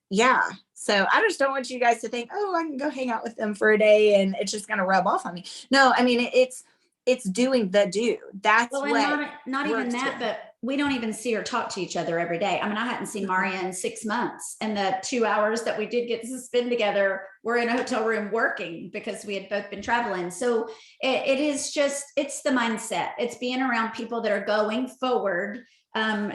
yeah. So I just don't want you guys to think, oh, I can go hang out with them for a day and it's just going to rub off on me. No, I mean, it's doing the do. That's Well, and what not even works that, here. but we don't even see or talk to each other every day. I mean, I hadn't seen Maria in 6 months, and the 2 hours that we did get to spend together, we're in a hotel room working because we had both been traveling. So it is just, it's the mindset. It's being around people that are going forward.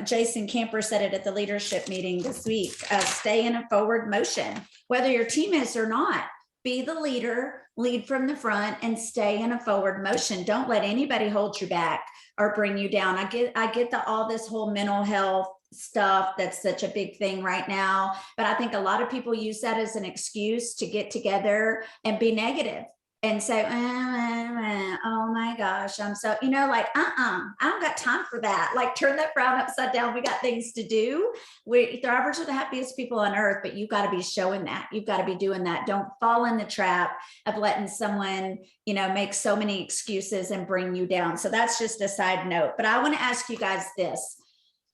Jason Camper said it at the leadership meeting this week, stay in a forward motion, whether your team is or not. Be the leader, lead from the front, and stay in a forward motion. Don't let anybody hold you back or bring you down. I get all this whole mental health stuff that's such a big thing right now, but I think a lot of people use that as an excuse to get together and be negative and say, oh my gosh, I'm so, like, I don't got time for that. Like, turn that frown upside down. We got things to do. Thrivers are the happiest people on earth, but you got to be showing that. You've got to be doing that. Don't fall in the trap of letting someone, make so many excuses and bring you down. So that's just a side note. But I want to ask you guys this,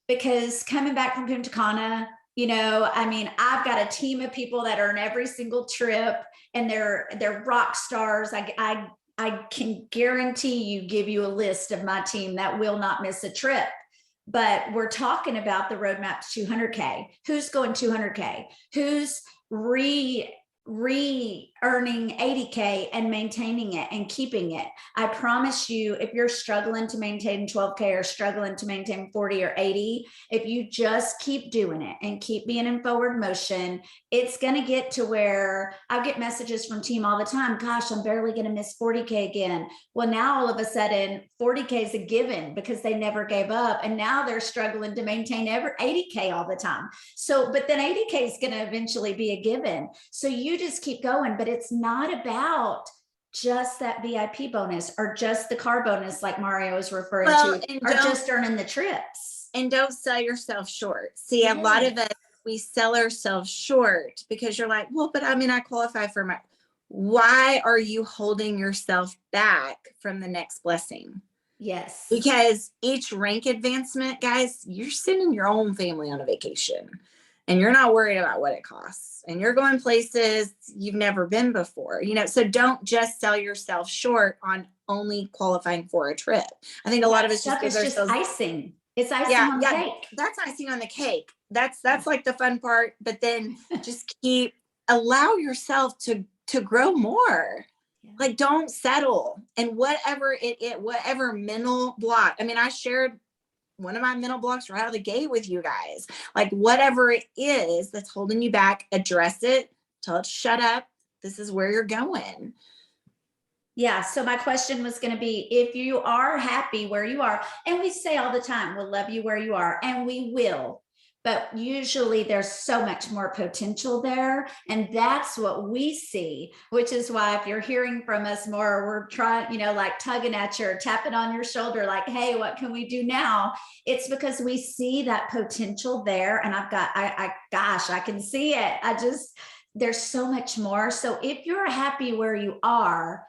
because coming back from Punta Cana, I've got a team of people that earn every single trip, and they're rock stars. I can guarantee you, give you a list of my team that will not miss a trip. But we're talking about the roadmap to 200K. Who's going 200K? Who's earning 80K and maintaining it and keeping it? I promise you, if you're struggling to maintain 12K or struggling to maintain 40 or 80, if you just keep doing it and keep being in forward motion, it's going to get to where I get messages from team all the time. Gosh, I'm barely going to miss 40K again. Well, now all of a sudden 40K is a given because they never gave up. And now they're struggling to maintain 80K all the time. So, but then 80K is going to eventually be a given. So you just keep going, but it's not about just that VIP bonus or just the car bonus like Mario is referring to, or just earning the trips. And don't sell yourself short. See, a lot of us, we sell ourselves short because you're like, well, but I qualify for my, why are you holding yourself back from the next blessing? Yes. Because each rank advancement, guys, you're sending your own family on a vacation and you're not worried about what it costs, and you're going places you've never been before, so don't just sell yourself short on only qualifying for a trip. I think a lot of us just give ourselves icing. It's icing on the cake. That's icing on the cake. That's like the fun part, but then just allow yourself to grow more. Yeah. Like, don't settle. And whatever whatever mental block. I shared one of my mental blocks right out of the gate with you guys. Like, whatever it is that's holding you back, address it, tell it to shut up. This is where you're going. Yeah. So my question was going to be, if you are happy where you are, and we say all the time, we'll love you where you are, and we will, but usually there's so much more potential there. And that's what we see, which is why if you're hearing from us more, we're trying, like tugging at you or tapping on your shoulder, like, hey, what can we do now? It's because we see that potential there. And I can see it. There's so much more. So if you're happy where you are,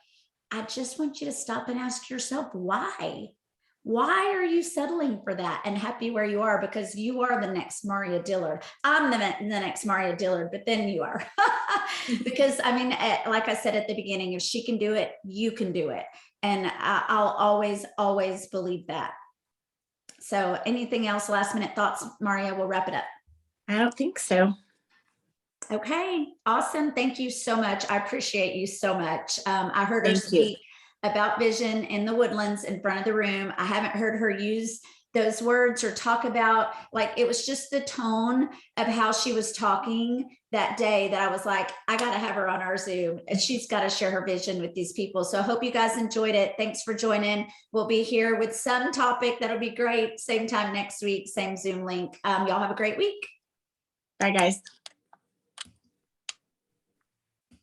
I just want you to stop and ask yourself, why? Why are you settling for that and happy where you are? Because you are the next Maria Dillard. I'm the next Maria Dillard, but then you are. Because like I said at the beginning, if she can do it, you can do it. And I'll always, always believe that. So anything else, last minute thoughts, Maria, we'll wrap it up. I don't think so. Okay, awesome. Thank you so much. I appreciate you so much. I heard her speak about vision in the Woodlands in front of the room. I haven't heard her use those words or talk about, like, it was just the tone of how she was talking that day that I was like, I got to have her on our Zoom, and she's got to share her vision with these people. So I hope you guys enjoyed it. Thanks for joining. We'll be here with some topic that'll be great. Same time next week, same Zoom link. Y'all have a great week. Bye, guys.